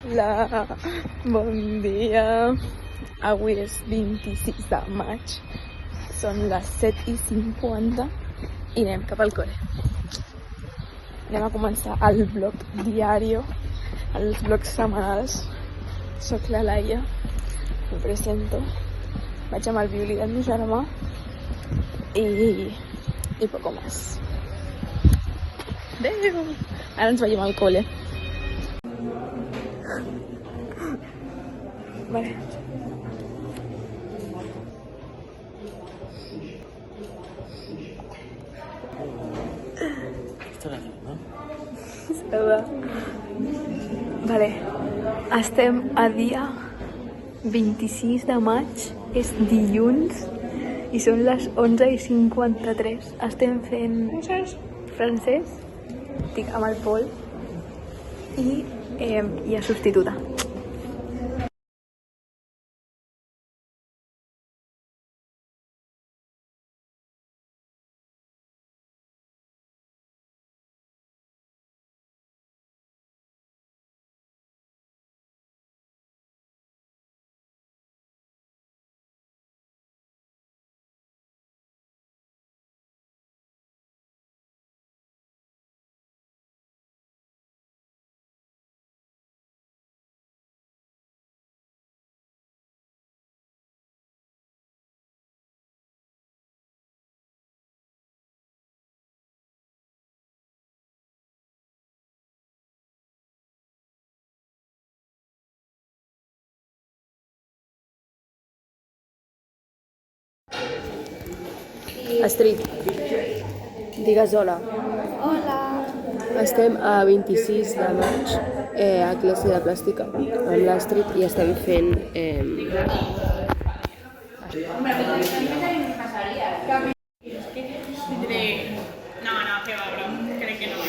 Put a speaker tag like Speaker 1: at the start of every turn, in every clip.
Speaker 1: Hola, bon dia. Avui és 26 de maig. Són les 7:50 i anem cap al col·le. Anem a començar el vlog diario, els vlogs setmanals. Soc la Laia, me presento. Vaig amb el violí del meu germà i poco más. Adéu! Ara ens veiem al col·le. Vale. Vale. Estem a dia 26 de maig, és dilluns i són les 11:53. Estem fent francès, estic amb el Pol i hi ha substituta. Astrid, digues hola.
Speaker 2: Hola.
Speaker 1: Estem a 26 de maig a classe de plàstica amb l'Astrid i estem fent...
Speaker 3: No, que va, però crec que no.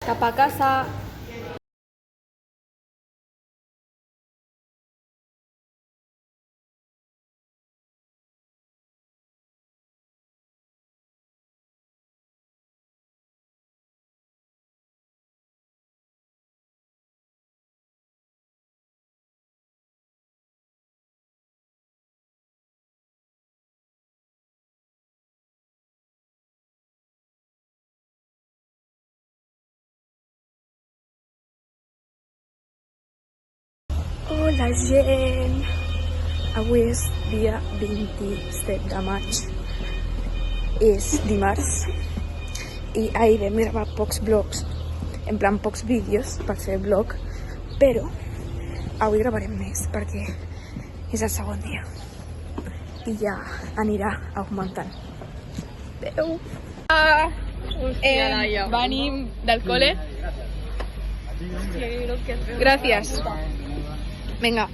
Speaker 2: Cap a casa.
Speaker 1: Hola gent! Avui és dia 27 de maig. És dimarts i ahir vam gravar pocs vlogs, en plan pocs vídeos per fer vlog, però avui gravarem més perquè és el segon dia i ja anirà augmentant. Adéu! Venim del col·le. Gràcies. Vinga.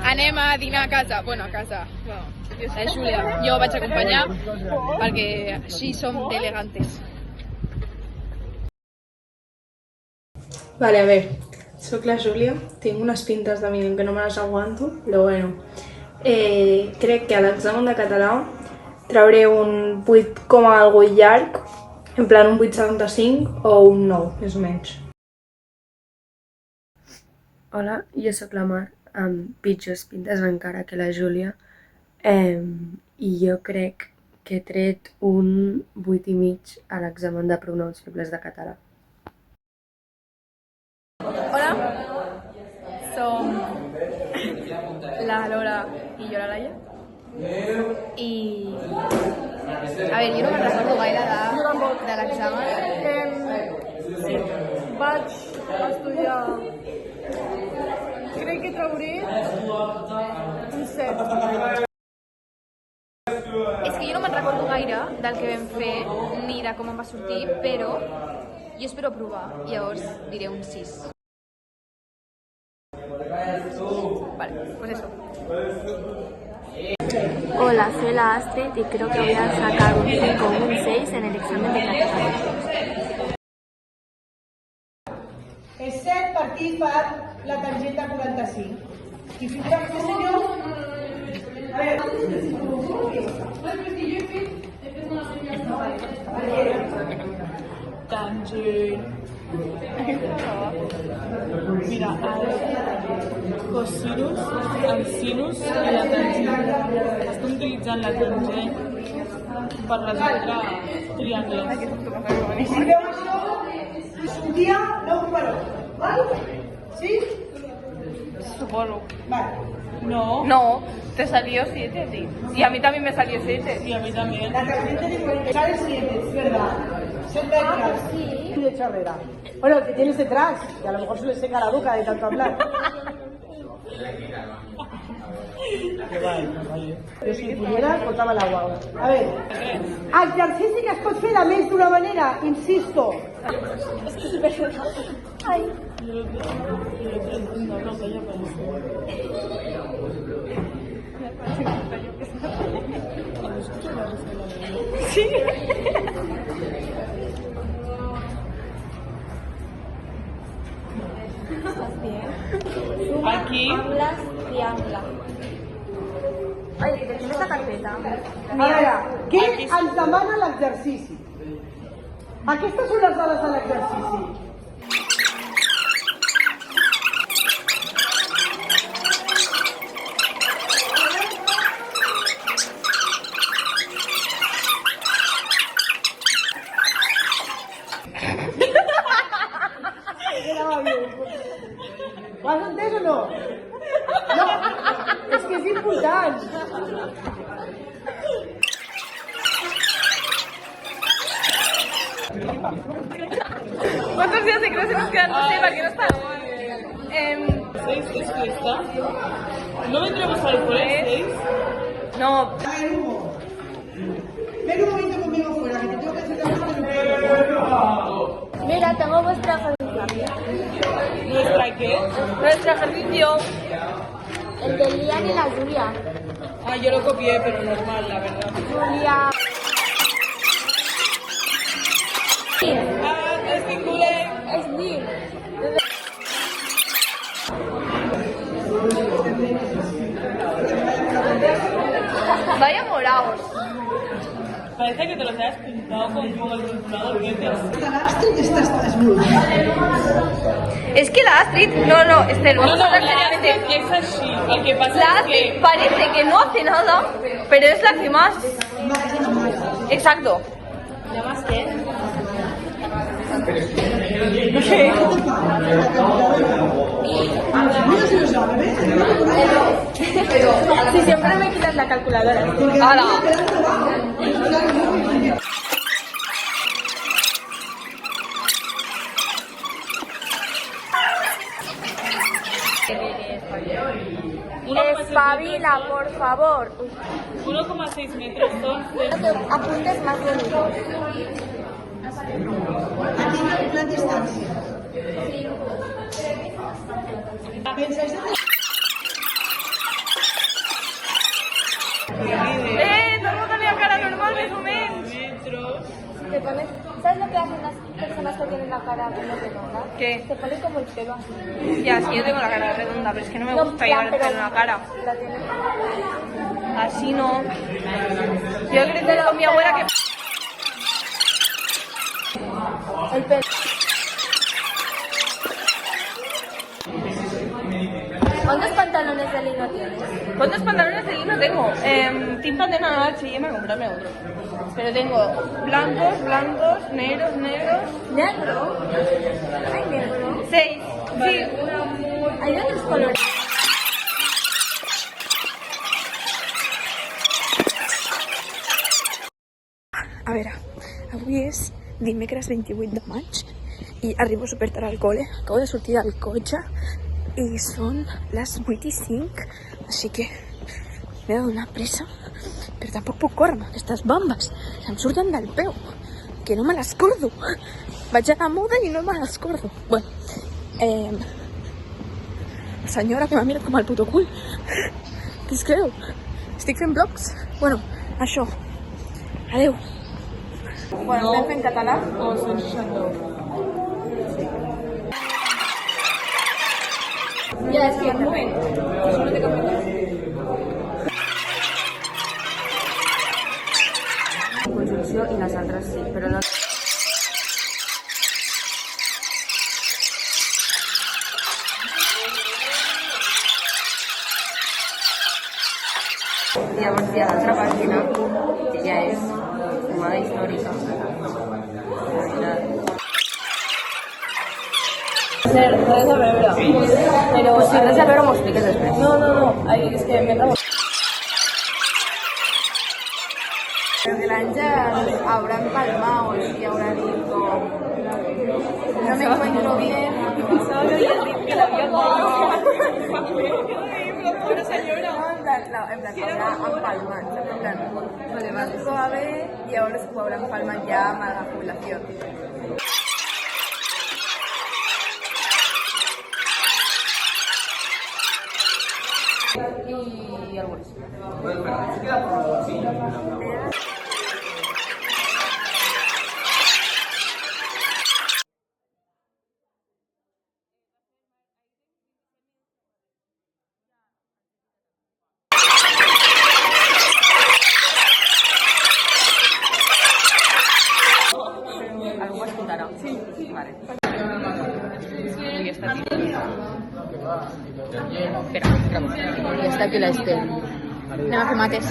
Speaker 1: Anem a dinar a casa. Bueno, a casa. La Júlia. Jo vaig acompanyar perquè així som d'elegantes. Vale, a ver. Soc la Júlia. Tinc unes pintes de mi que no me les aguanto, però bueno. Crec que a l'examen de català trauré un 8 com a algo llarg, en plan un 8,75 o un 9, més o menys. Hola, jo sóc la Mar, amb pitjors pintes encara que la Júlia, i jo crec que he tret un 8,5 a l'examen de pronoms febles de català. Hola, som la Lola i jo la Laia. I... a veure, jo no me'n recordo gaire de l'examen.
Speaker 4: Sí, vaig estudiar... Crec que trauré un 7.
Speaker 2: És que jo no me'n recordo gaire del que vam fer ni de com em va sortir, però jo espero aprovar, llavors diré un 6. Vale, pues eso.
Speaker 1: Hola, soy la Astrid y creo que voy a sacar un 5 o un 6 en el examen de catalán.
Speaker 4: Except partit per la targeta 45. Qui figura este senyor? A veure. Tangent. Mira, el cosinus, el sinus i la tangent. Estem utilitzant la tangent per resoldre triangles. I si veu això, un dia no ho fareu, val? Sí?
Speaker 3: Supongo.
Speaker 4: Vale.
Speaker 3: No.
Speaker 2: No, te salió 7 a ti. Y a mí también me salió 7.
Speaker 3: Y a mí también.
Speaker 4: La tangente de 47, es verdad. Son vectores. Sí. De charrera. Bueno, el que tienes detrás, que a lo mejor se le seca la boca de tanto hablar. Jo si pudiera, portava l'aigua. A veure, exercici que es pot fer de més d'una manera, insisto.
Speaker 1: Ay.
Speaker 2: Sí.
Speaker 3: Aquí.
Speaker 1: Angles, triangle. Ay, ¿de quién es esta carpeta?
Speaker 4: A veure, què ens demana l'exercici? Aquestes són les dades de l'exercici. Ho has entès o no? No, és que és important.
Speaker 2: ¿Cuántos días de clase nos quedan? No sé, ¿para qué no está?
Speaker 3: 6 es fiesta. ¿No vendremos al cole 6?
Speaker 2: No.
Speaker 4: A ver, Hugo. Ven un momento conmigo fuera, que te tengo que hacer algo.
Speaker 1: Mira, tengo vuestra ejercicio.
Speaker 3: ¿Nuestra qué?
Speaker 2: Nuestro ejercicio.
Speaker 1: El de Lian y la Julia.
Speaker 3: Ah, yo lo copié, pero normal, la verdad.
Speaker 1: Julia.
Speaker 3: Ah, es que culé.
Speaker 1: Es Lil.
Speaker 2: Vaya moraos.
Speaker 3: Parece que te los hayas pintado con el rotulador.
Speaker 2: Es que la Astrid... No, este no.
Speaker 3: No, la Astrid que es así. Lo que pasa
Speaker 2: La
Speaker 3: es
Speaker 2: Astrid
Speaker 3: que...
Speaker 2: parece que no hace nada, pero es la que más... Exacto.
Speaker 1: ¿Ya más qué? Si siempre me quitas la calculadora.
Speaker 2: ¡Hala! Espabila, por favor.
Speaker 3: 1,6 metros son...
Speaker 1: Apuntes más bonitos.
Speaker 4: Aquí la distancia. ¿Pensáis
Speaker 2: No tenía cara normal, més o menys.
Speaker 3: metros...
Speaker 1: Te pones, ¿sabes lo que hacen las personas que tienen la cara como redonda?
Speaker 2: ¿Qué?
Speaker 1: Te pones como el pelo así.
Speaker 2: Ya, sí, yo tengo la cara redonda, pero es que no me gusta
Speaker 1: ya,
Speaker 2: llevar el
Speaker 1: pero
Speaker 2: pelo en la cara.
Speaker 1: La tienes.
Speaker 2: Así no. Yo creo con mi abuela que...
Speaker 1: El pelo. ¿Cuántos pantalones de lino tienes?
Speaker 2: ¿Cuántos pantalones de lino tengo? Timpan de nada, H&M, comprarme otro. Pero tengo blancos, negros.
Speaker 1: ¿Negro? ¿Hay negro?
Speaker 2: 6. Sí.
Speaker 1: Hay de otros colores.
Speaker 5: A veure, avui és dimecres 28 de maig i arribo supertard al col·le. Acabo de sortir del cotxe i són les 8:05, així que m'he de donar pressa, però tampoc puc córrer amb aquestes bambes. Em surten del peu, que no me les cordo. Vaig a la moda i no me les cordo. Bueno, senyora que m'ha mirat com el puto cul. Què es creu? estic fent vlogs. Bueno, això. Adeu. Bueno, estem fent català.
Speaker 4: O 169.
Speaker 2: Ja, és que un moment. Això no té cap mena. Conjunció i les altres sí, però no... Llavors hi ha l'altra pàgina, que ja és fumada històrica.
Speaker 3: Res a veure. Però
Speaker 2: Si res a veure m'ho expliques després.
Speaker 3: no. Ai, és que m'he rebut.
Speaker 2: Però que l'Àngel haurà empalmat o així haurà dit com... No me encuentro bien.
Speaker 3: Pensava que havia dit que l'havia rebut.
Speaker 2: En plan, haurà empalmat. En plan, no va bé i llavors ho haurà empalmat ja amb la jubilació. I alguns. Algú ho escoltarà? Sí. Vale. Espera, ja està aquí l'Estel.
Speaker 5: Anem a fer mates.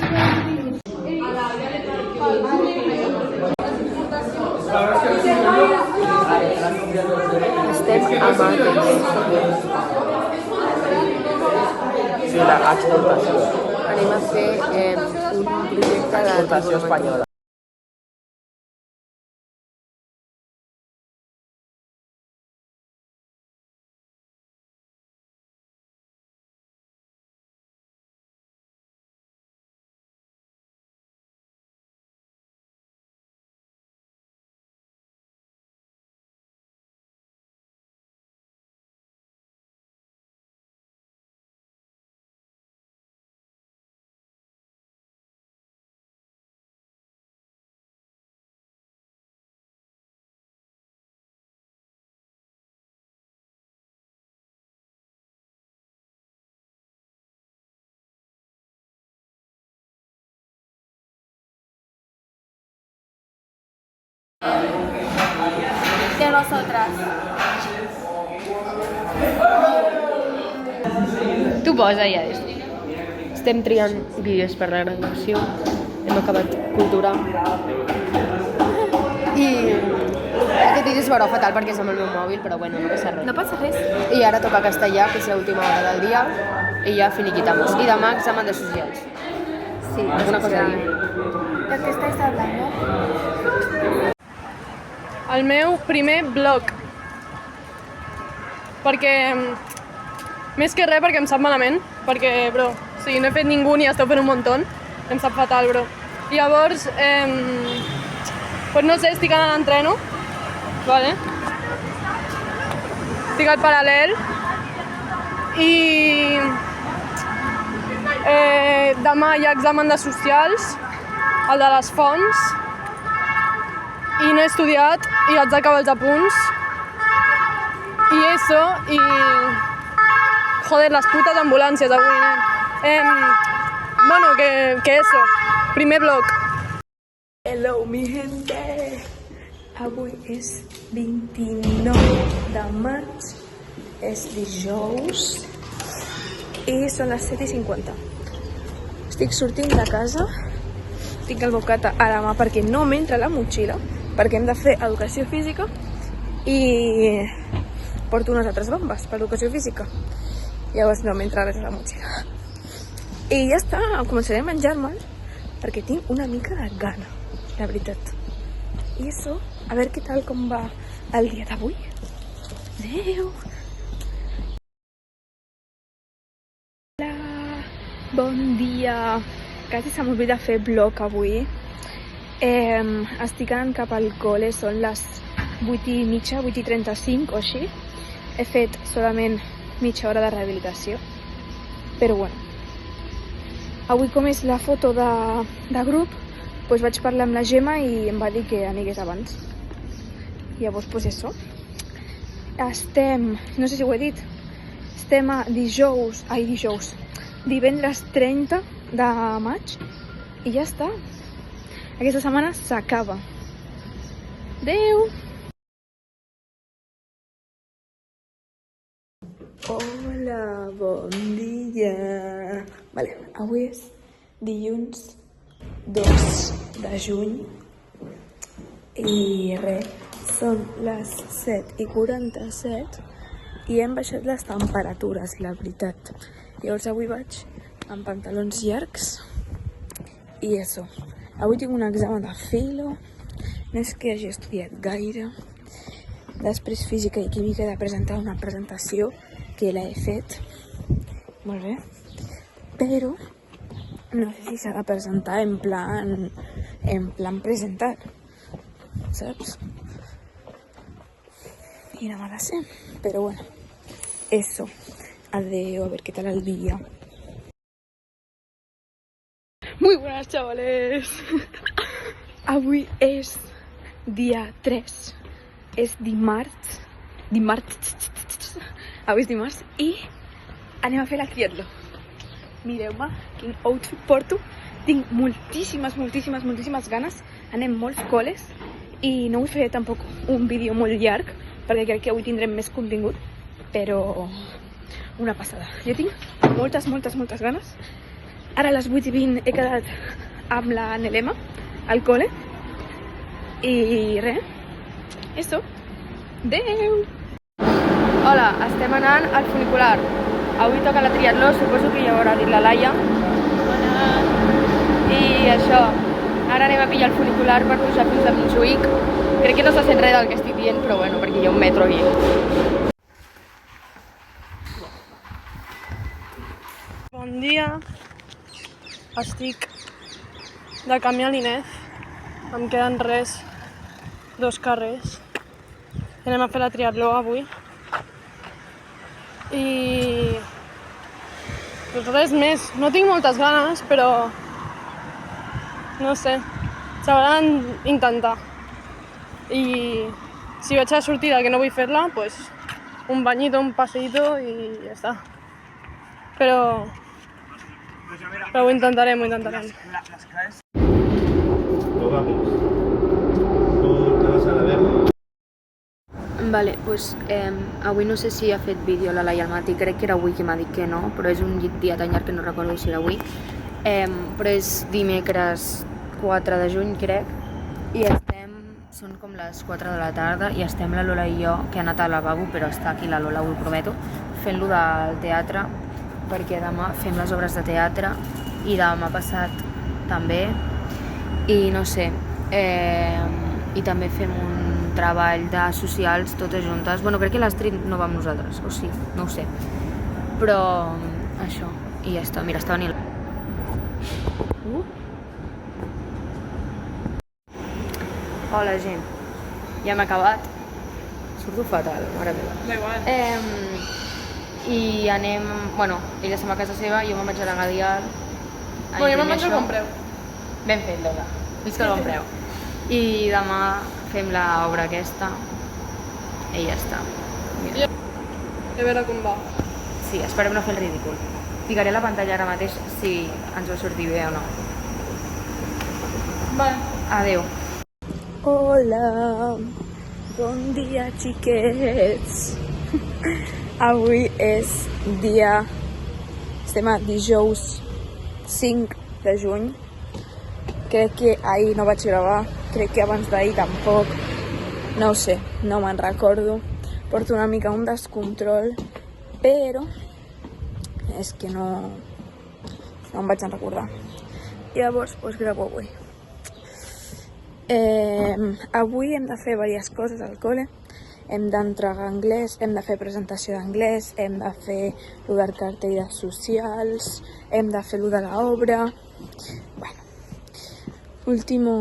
Speaker 2: Estem a mates.
Speaker 6: Sí, l'exportació.
Speaker 2: Anem a fer un projecte de...
Speaker 6: Exportació espanyola.
Speaker 2: De nosotras.
Speaker 7: Tu posa ja. Estem triant vídeos per la graduació. Hem acabat cultura. I aquest vídeo es veurà fatal perquè és amb el meu mòbil, però bueno, no passa res.
Speaker 2: No passa res.
Speaker 7: I ara toca castellà, que és l'última hora del dia, i ja finiquitamos. I demà examen de socials.
Speaker 2: Sí.
Speaker 7: Alguna cosa a dir?
Speaker 2: ¿De qué estáis hablando?
Speaker 3: El meu primer vlog. Perquè... Més que res perquè em sap malament. Perquè, bro, o sigui, no he fet ningú ni esteu fent un muntó. Em sap fatal, bro. I llavors, pues no sé, estic anant a l'entreno. Vale. Estic al paral·lel. I... demà hi ha examen de socials, el de les fonts. I no he estudiat i haig d'acabar els apunts. I eso, i... Joder, les putes ambulàncies avui, nen. Bueno, que eso. Primer vlog.
Speaker 5: Hello, mi gente. Avui és 29 de maig. És dijous. I són les 7:50. Estic sortint de casa. Tinc el bocata a la mà perquè no m'entra la motxilla, perquè hem de fer educació física i porto unes altres bombes per educació física. Llavors no m'entra res a la motxilla. I ja està, començaré a menjar-me'l perquè tinc una mica de gana, la veritat. I això, a veure què tal com va el dia d'avui. Adéu! Hola! Bon dia! Quasi se m'oblida fer vlog avui. Estic anant cap al col·le, són les 8:30, 8:35 o així. He fet solament mitja hora de rehabilitació, però bueno.
Speaker 1: avui com és la foto de grup, doncs vaig parlar amb la Gemma i em va dir que anigués abans. Llavors, doncs això. Estem, no sé si ho he dit, estem a divendres 30 de maig i ja està. Aquesta setmana s'acaba. Adeu! Hola, bon dia! Vale, avui és dilluns 2 de juny i res, són les 7:47 i hem baixat les temperatures, la veritat. Llavors avui vaig amb pantalons llargs i això. Avui tinc un examen de filo, no és que hagi estudiat gaire. Després física i química he de presentar una presentació que l'he fet molt bé, però no sé si s'ha de presentar en plan presentar, saps? Y no me la sé, pero bueno, eso. Adeo, a ver qué tal el día. Muy buenas, chavales. Avui és dia 3, és dimarts. Avui és dimarts i anem a fer la triatló. Mireu-me quin outfit porto. Tinc moltíssimes ganes. Anem molts col·les i no vull fer tampoc un vídeo molt llarg perquè crec que avui tindrem més contingut, però una passada. Jo tinc moltes ganes. Ara a les 8:20 he quedat amb la Nelema al col·le i res, eso. Adeu!
Speaker 7: Hola, estem anant al funicular. Avui toca la triatló, suposo que ja ho haurà dit la Laia. I això, ara anem a pillar el funicular per pujar fins a Montjuïc. Crec que no se sent res del que estic dient, però bueno, perquè hi ha un metro aquí.
Speaker 3: Bon dia. Estic de camí a l'Inez. Em queden res, 2 carrers. Anem a fer la triatló avui. I doncs res més. No tinc moltes ganes, però no sé, s'haurà d'intentar. I si veig a la sortida que no vull fer-la, doncs un banyito, un passeïto i ja està. Però ho intentarem,
Speaker 8: Lo vamos. Tú te vas a la verde.
Speaker 7: Vale, doncs avui no sé si ha fet vídeo la Laia al matí, crec que era avui que m'ha dit que no, però és un dia tan llarg que no recordo si era avui. Però és dimecres 4 de juny, crec, i són com les 4 de la tarda i estem la Lola i jo, que ha anat al lavabo, però està aquí la Lola, ho prometo, fent-lo del teatre, perquè demà fem les obres de teatre i demà passat també, i no sé, i també fem un treball de socials totes juntes. Bueno, crec que l'Astrid no va amb nosaltres, o sí, no ho sé, però això, i ja està. Mira, està venint. Hola, gent. Ja m'he acabat. Surto fatal, mare meva.
Speaker 3: Da igual.
Speaker 7: I anem... Bueno, ella se'n va a casa seva, jo me'n vaig a la Gadial.
Speaker 3: Bueno, jo me'n vaig al Bon Preu.
Speaker 7: Ben fet, Lola. Visca el Bon Preu. I demà fem l'obra aquesta. I ja està. Mira.
Speaker 3: A veure com va.
Speaker 7: Sí, esperem no fer el ridícul. Ficaré la pantalla ara mateix si ens va sortir bé o no.
Speaker 3: Vale.
Speaker 7: Adeu.
Speaker 1: Hola, bon dia, xiquets. Avui és estem a dijous 5 de juny. Crec que ahir no vaig gravar, crec que abans d'ahir tampoc. No ho sé, no me'n recordo. Porto una mica un descontrol, però és que no em vaig recordar. Llavors, doncs gravo avui. Avui hem de fer diverses coses al col·le. Hem d'entregar anglès, hem de fer presentació d'anglès, hem de fer lo del cartell de socials, hem de fer lo de l'obra. Bueno, último,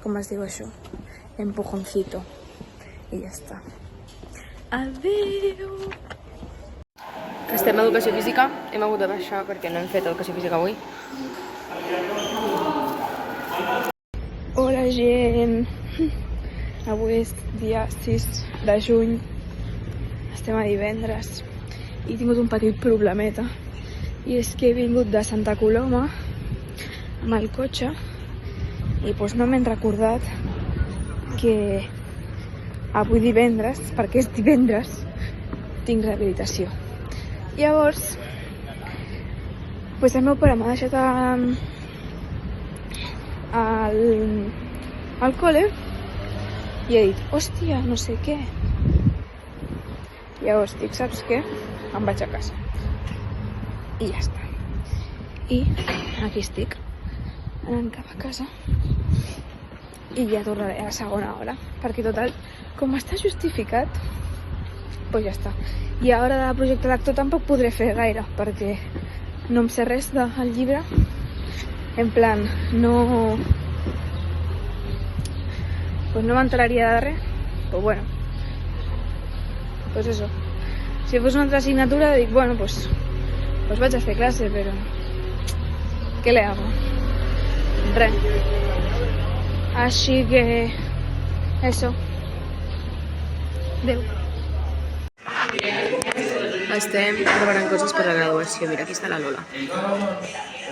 Speaker 1: com es diu això? Empujoncito. I ja està. Adeu!
Speaker 7: que estem a educació física. Hem hagut de baixar perquè no hem fet educació física avui.
Speaker 1: Hola gent, avui és dia 6 de juny, estem a divendres i he tingut un petit problemeta i és que he vingut de Santa Coloma amb el cotxe i doncs no m'he recordat que avui divendres, perquè és divendres, tinc rehabilitació. Llavors, doncs el meu pare m'ha deixat al col·le i he dit, hòstia, no sé què. Llavors dic, saps què? Em vaig a casa. I ja està. I aquí estic, anant cap a casa. I ja tornaré a la segona hora, perquè total, com està justificat, doncs ja està. I a l'hora de projecte d'actor tampoc podré fer gaire, perquè no em sé res del llibre. En plan, no... Pues no m'enteraria de res, pues bueno. Pues eso. Si fos una altra assignatura, dic, bueno, pues vaig a fer clase, però... ¿Qué le hago? Res. Així que... Eso. Adéu.
Speaker 7: Estem preparant coses per la graduació. Mira, aquí està la Lola.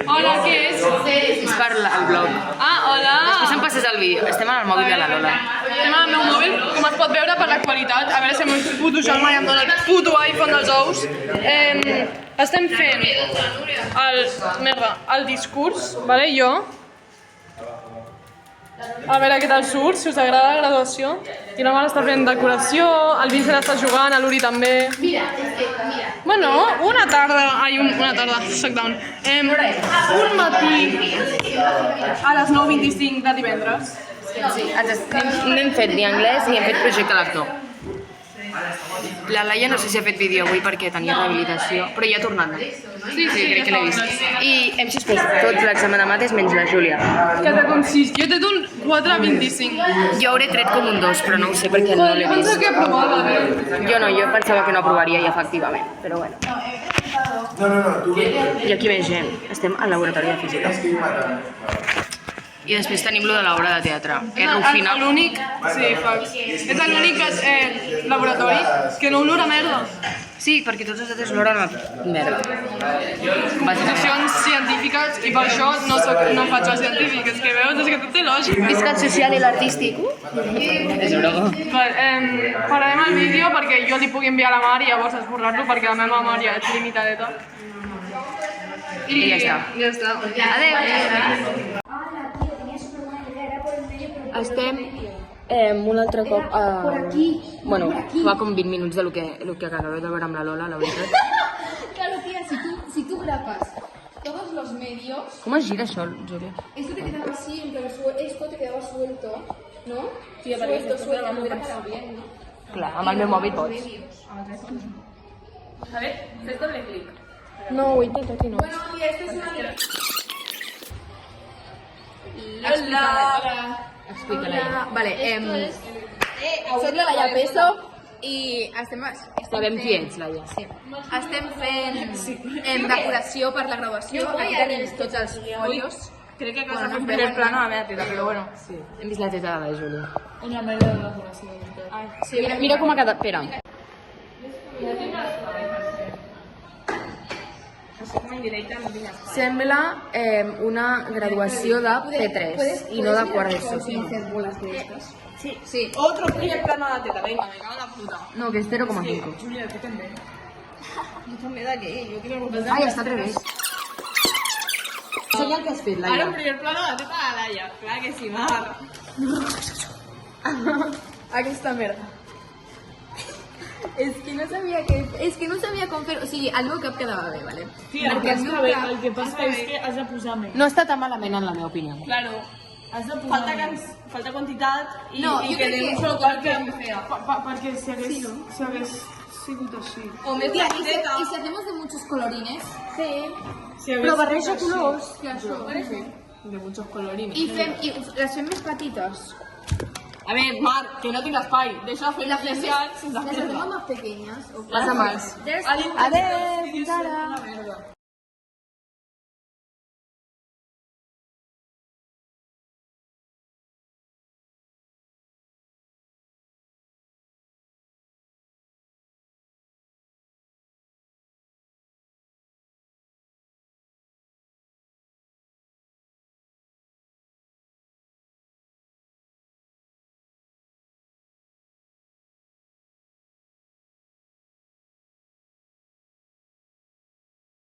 Speaker 3: Hola, què és?
Speaker 7: És per el blog.
Speaker 3: Ah, hola!
Speaker 7: Després em passes el vídeo. Estem en el mòbil de la Lola.
Speaker 3: Estem al meu mòbil, com es pot veure per la qualitat. A veure si el meu puto germà ja em dona el puto iPhone dels ous. Estem fent el discurs, vale? Jo. A veure què tal surt, si us agrada la graduació. I la Mare està fent decoració, el Vincent està jugant, l'Uri també. Bueno, una tarda, soc down. Un matí a les 9:25 de divendres.
Speaker 7: Sí, no hem fet ni anglès ni hem fet projecte d'actor. La Laia no sé si ha fet vídeo avui perquè tenia rehabilitació, però ja ha tornat, no? Sí, crec que l'he vist. I hem suspès tots l'examen de mates menys la Júlia.
Speaker 3: Que té un 6, jo he tret un 4,25.
Speaker 7: Jo hauré tret com un 2, però no ho sé perquè no l'he vist.
Speaker 3: Penso que aprovava, bé.
Speaker 7: Jo no, jo pensava que no aprovaria i efectivament, però bueno. I aquí més gent, estem al laboratori de física. I després tenim lo de l'obra de teatre. Rufina.
Speaker 3: L'únic, sí, fax. És l'únic laboratori que no olora merda.
Speaker 7: Sí, perquè tots els altres oloren a merda.
Speaker 3: Institucions científiques i per això no faig el científic. És que veus, és que tot té lògica.
Speaker 7: Visca el social i l'artístic. És broma.
Speaker 3: Pararem el vídeo perquè jo li pugui enviar a la Mar i llavors esborrar-lo perquè la meva memòria és limitadeta.
Speaker 7: I ja està.
Speaker 3: Ja està.
Speaker 7: Adéu. Estem un altre cop bueno, fa com 20 minuts de lo que acabeu de veure amb la Lola, la veritat.
Speaker 2: Claro, tía, si tú grapas todos los medios...
Speaker 7: Com es gira això, Júlia?
Speaker 2: Esto te quedaba así, esto te quedaba suelto, ¿no?
Speaker 3: Sí,
Speaker 2: Suelto, me hubiera quedado bien, ¿no?
Speaker 7: Clar, amb el meu mòbil pots.
Speaker 3: A ver, fes doble clic.
Speaker 7: No, ho intento aquí no.
Speaker 2: Bueno, tía, esto es una...
Speaker 3: Hola!
Speaker 7: Explica-la ja.
Speaker 2: Vale, soc la Laia Peso i
Speaker 7: Sabem qui ets, Laia.
Speaker 2: estem fent decoració per la graduació. Aquí tenim tots els folios.
Speaker 3: Crec que acabes de fer un primer plano a la meva teta, però bueno.
Speaker 7: Sí. Hem vist la teta de la Júlia.
Speaker 3: Una merda de decoració.
Speaker 7: Mira com ha quedat. Espera. Sembla una graduació de P3 i no de quart d'ESO.
Speaker 2: Sí.
Speaker 3: Otro primer plano a la teta, venga, me cago en la puta.
Speaker 7: No, que és 0,5.
Speaker 3: Julia, tú también.
Speaker 2: Yo también de qué, yo quiero volver
Speaker 7: Ai, està al revés. Ensenya'l que has fet,
Speaker 3: Ahora un
Speaker 7: Laia.
Speaker 3: primer plano a la teta de la Laia. Clar que sí, Mar.
Speaker 2: Aquesta merda. És que no sabia com fer... O sigui, el meu cap quedava bé, vale?
Speaker 4: Tia,
Speaker 2: Perquè el meu cap...
Speaker 4: el que passa és que has de posar més.
Speaker 7: No està tan malament en la meva opinió.
Speaker 4: Claro, has de posar més. Falta quantitat i,
Speaker 2: No,
Speaker 4: i
Speaker 2: jo
Speaker 4: que
Speaker 2: crec
Speaker 4: de
Speaker 2: que-
Speaker 4: un solo color queda muy fea. Perquè si hagués sigut així.
Speaker 2: O més tía, y si hacemos de muchos colorines. Sí.
Speaker 4: Si hagués
Speaker 7: barreja colors.
Speaker 2: Que això.
Speaker 4: de muchos colorines.
Speaker 2: I les fem més petites.
Speaker 3: A ver, Marc, que no tinc espai. Deixa de fer les inicials sense fer-la.
Speaker 2: más pequeñas.
Speaker 3: Passa más.
Speaker 2: Adeu,
Speaker 3: Fins ara.